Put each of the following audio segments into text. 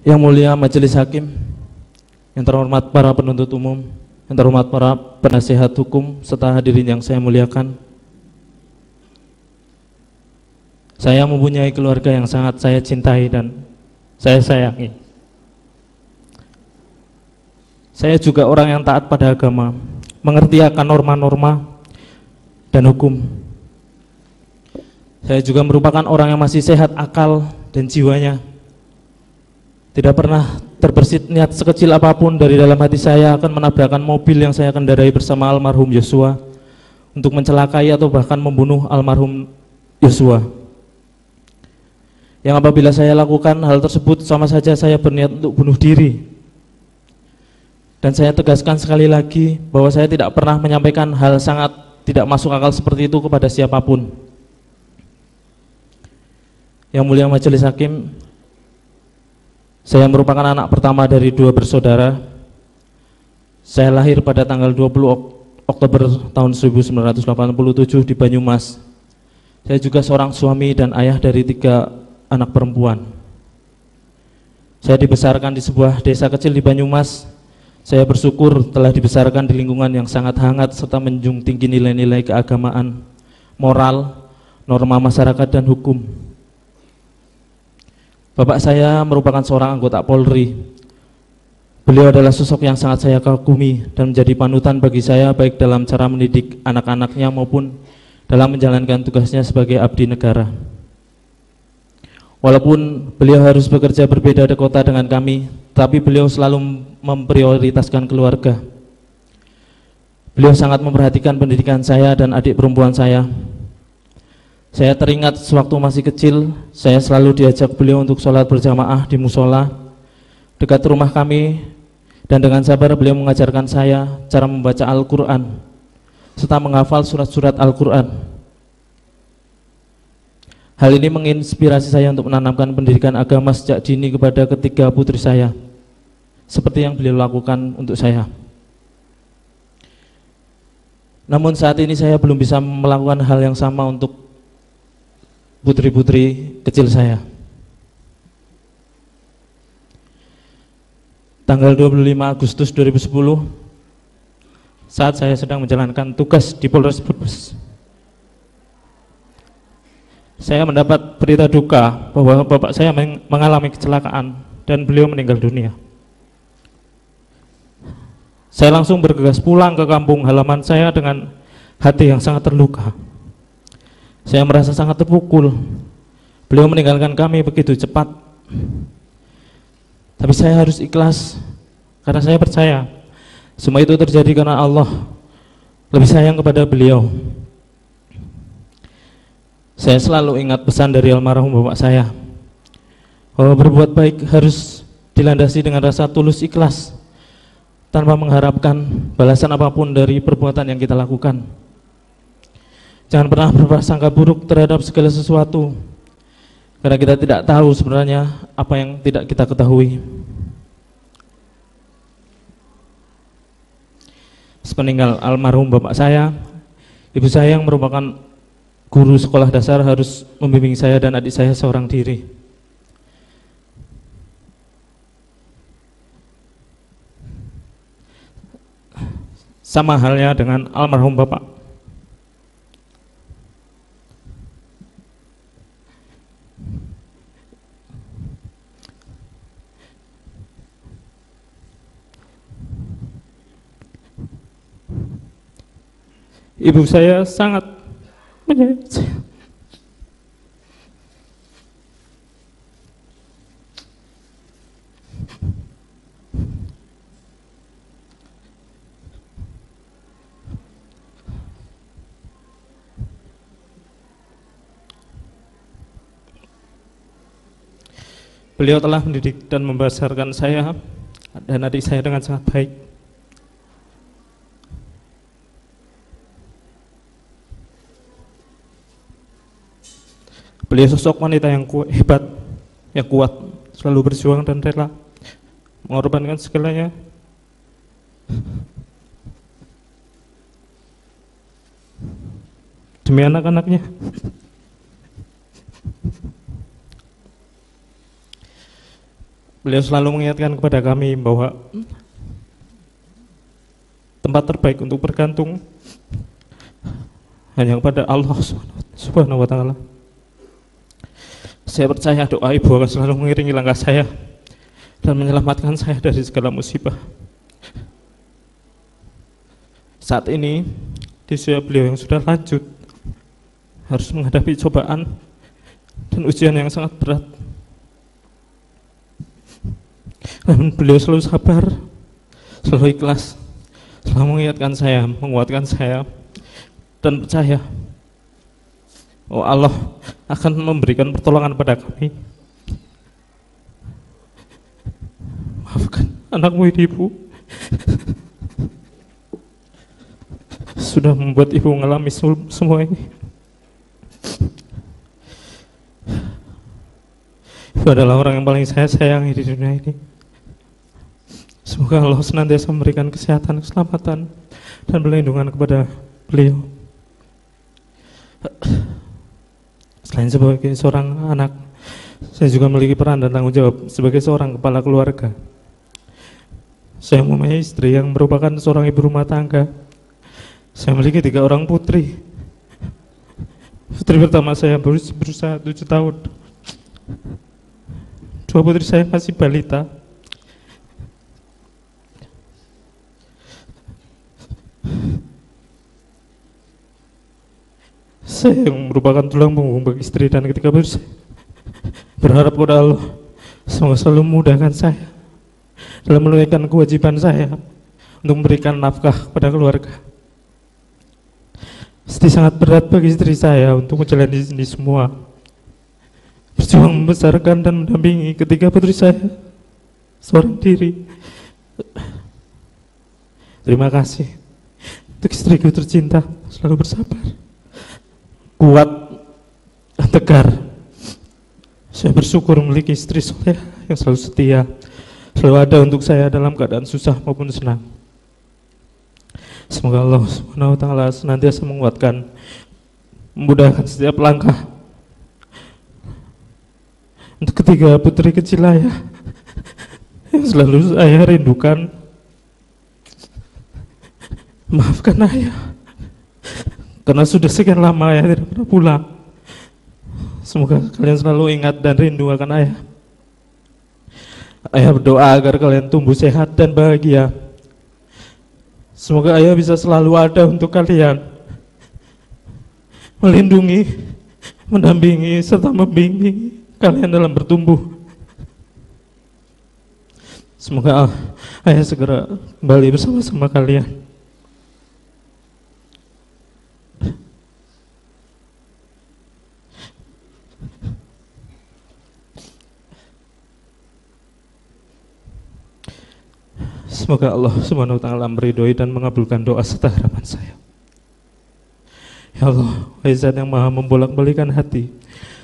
Yang mulia Majelis Hakim, yang terhormat para penuntut umum, yang terhormat para penasihat hukum, serta hadirin yang saya muliakan. Saya mempunyai keluarga yang sangat saya cintai dan saya sayangi. Saya juga orang yang taat pada agama, mengerti akan norma-norma dan hukum. Saya juga merupakan orang yang masih sehat akal dan jiwanya. Tidak pernah terbersit niat sekecil apapun dari dalam hati saya akan menabrakkan mobil yang saya kendarai bersama almarhum Yosua untuk mencelakai atau bahkan membunuh almarhum Yosua. Yang apabila saya lakukan hal tersebut sama saja saya berniat untuk bunuh diri. Dan saya tegaskan sekali lagi bahwa saya tidak pernah menyampaikan hal sangat tidak masuk akal seperti itu kepada siapapun. Yang mulia Majelis Hakim, saya merupakan anak pertama dari 2 bersaudara. Saya lahir pada tanggal 20 Oktober tahun 1987 di Banyumas. Saya juga seorang suami dan ayah dari 3 anak perempuan. Saya dibesarkan di sebuah desa kecil di Banyumas. Saya bersyukur telah dibesarkan di lingkungan yang sangat hangat serta menjunjung tinggi nilai-nilai keagamaan, moral, norma masyarakat dan hukum. Bapak saya merupakan seorang anggota Polri. Beliau adalah sosok yang sangat saya kagumi dan menjadi panutan bagi saya baik dalam cara mendidik anak-anaknya maupun dalam menjalankan tugasnya sebagai abdi negara. Walaupun beliau harus bekerja berbeda di kota dengan kami, tapi beliau selalu memprioritaskan keluarga. Beliau sangat memperhatikan pendidikan saya dan adik perempuan saya. Saya teringat sewaktu masih kecil, saya selalu diajak beliau untuk sholat berjamaah di musola dekat rumah kami, dan dengan sabar beliau mengajarkan saya cara membaca Al-Quran serta menghafal surat-surat Al-Quran. Hal ini menginspirasi saya untuk menanamkan pendidikan agama sejak dini kepada ketiga putri saya, seperti yang beliau lakukan untuk saya. Namun saat ini saya belum bisa melakukan hal yang sama untuk putri-putri kecil saya. Tanggal 25 Agustus 2010, saat saya sedang menjalankan tugas di Polres Brebes, saya mendapat berita duka bahwa bapak saya mengalami kecelakaan dan beliau meninggal dunia. Saya langsung bergegas pulang ke kampung halaman saya dengan hati yang sangat terluka. Saya merasa sangat terpukul. Beliau meninggalkan kami begitu cepat. Tapi saya harus ikhlas karena saya percaya semua itu terjadi karena Allah lebih sayang kepada beliau. Saya selalu ingat pesan dari almarhum bapak saya bahwa berbuat baik harus dilandasi dengan rasa tulus ikhlas tanpa mengharapkan balasan apapun dari perbuatan yang kita lakukan. Jangan pernah berprasangka buruk terhadap segala sesuatu, karena kita tidak tahu sebenarnya apa yang tidak kita ketahui. Sepeninggal almarhum bapak saya, ibu saya yang merupakan guru sekolah dasar harus membimbing saya dan adik saya seorang diri. Sama halnya dengan almarhum bapak. Ibu saya sangat menyayangi saya. Beliau telah mendidik dan membesarkan saya dan adik saya dengan sangat baik. Beliau sosok wanita yang hebat, yang kuat, selalu berjuang dan rela mengorbankan segalanya demi anak-anaknya. Beliau selalu mengingatkan kepada kami bahwa tempat terbaik untuk bergantung hanya kepada Allah Subhanahu wa Ta'ala. Saya percaya doa ibu akan selalu mengiringi langkah saya dan menyelamatkan saya dari segala musibah. Saat ini di usia beliau yang sudah lanjut harus menghadapi cobaan dan ujian yang sangat berat. Namun beliau selalu sabar, selalu ikhlas, selalu mengingatkan saya, menguatkan saya, dan percaya oh Allah akan memberikan pertolongan pada kami. Maafkan anakmu ini, Ibu. Sudah membuat Ibu mengalami semua ini. Ibu adalah orang yang paling saya sayangi di dunia ini. Semoga Allah senantiasa memberikan kesehatan, keselamatan, dan perlindungan kepada beliau. Selain sebagai seorang anak, saya juga memiliki peran dan tanggung jawab sebagai seorang kepala keluarga. Saya mempunyai istri yang merupakan seorang ibu rumah tangga. Saya memiliki 3 orang putri. Putri pertama saya berusia 7 tahun. 2 putri saya masih balita. Saya yang merupakan tulang punggung bagi istri dan ketika berharap kepada Allah semoga selalu memudahkan saya dalam menunaikan kewajiban saya untuk memberikan nafkah kepada keluarga. Pasti sangat berat bagi istri saya untuk menjalani ini semua, berjuang membesarkan dan mendampingi ketiga putri saya seorang diri. Terima kasih untuk istriku tercinta, selalu bersabar, kuat, dan tegar. Saya bersyukur memiliki istri soleh yang selalu setia, selalu ada untuk saya dalam keadaan susah maupun senang. Semoga Allah Subhanahu wa Ta'ala senantiasa menguatkan, memudahkan setiap langkah untuk ketiga putri kecil ayah yang selalu ayah rindukan. Maafkan ayah karena sudah sekian lama ayah tidak pernah pulang. Semoga kalian selalu ingat dan rindu akan ayah. Ayah berdoa agar kalian tumbuh sehat dan bahagia. Semoga ayah bisa selalu ada untuk kalian, melindungi, mendampingi, serta membimbing kalian dalam bertumbuh. Semoga ayah segera kembali bersama-sama kalian. Semoga Allah Subhanahu wa Ta'ala meridhoi dan mengabulkan doa serta harapan saya. Ya Allah, wahai Zat yang Maha membolak-balikan hati,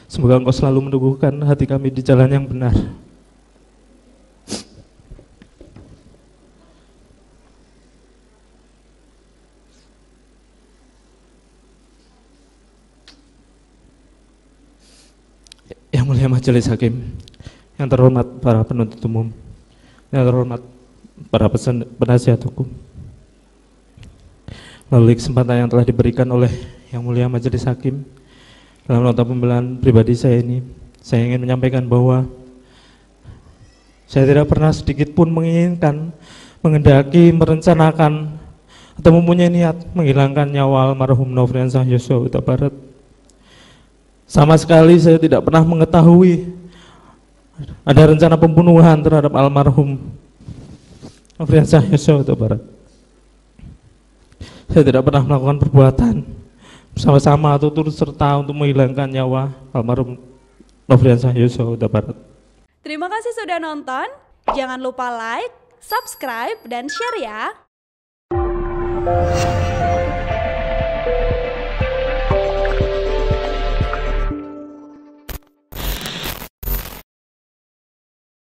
semoga Engkau selalu meneguhkan hati kami di jalan yang benar. Yang mulia Majelis Hakim, yang terhormat para penuntut umum, yang terhormat para penasihat hukum, melalui kesempatan yang telah diberikan oleh Yang Mulia Majelis Hakim dalam nota pembelaan pribadi saya ini, saya ingin menyampaikan bahwa saya tidak pernah sedikit pun menginginkan, menghendaki, merencanakan atau mempunyai niat menghilangkan nyawa almarhum Nofriansah Yosua Huta Barat. Sama sekali saya tidak pernah mengetahui ada rencana pembunuhan terhadap almarhum Nofriansah Yosua Huta Barat. Saya tidak pernah melakukan perbuatan bersama-sama atau turut serta untuk menghilangkan nyawa almarhum Nofriansah Yosua Huta Barat. Terima kasih sudah nonton. Jangan lupa like, subscribe, dan share ya.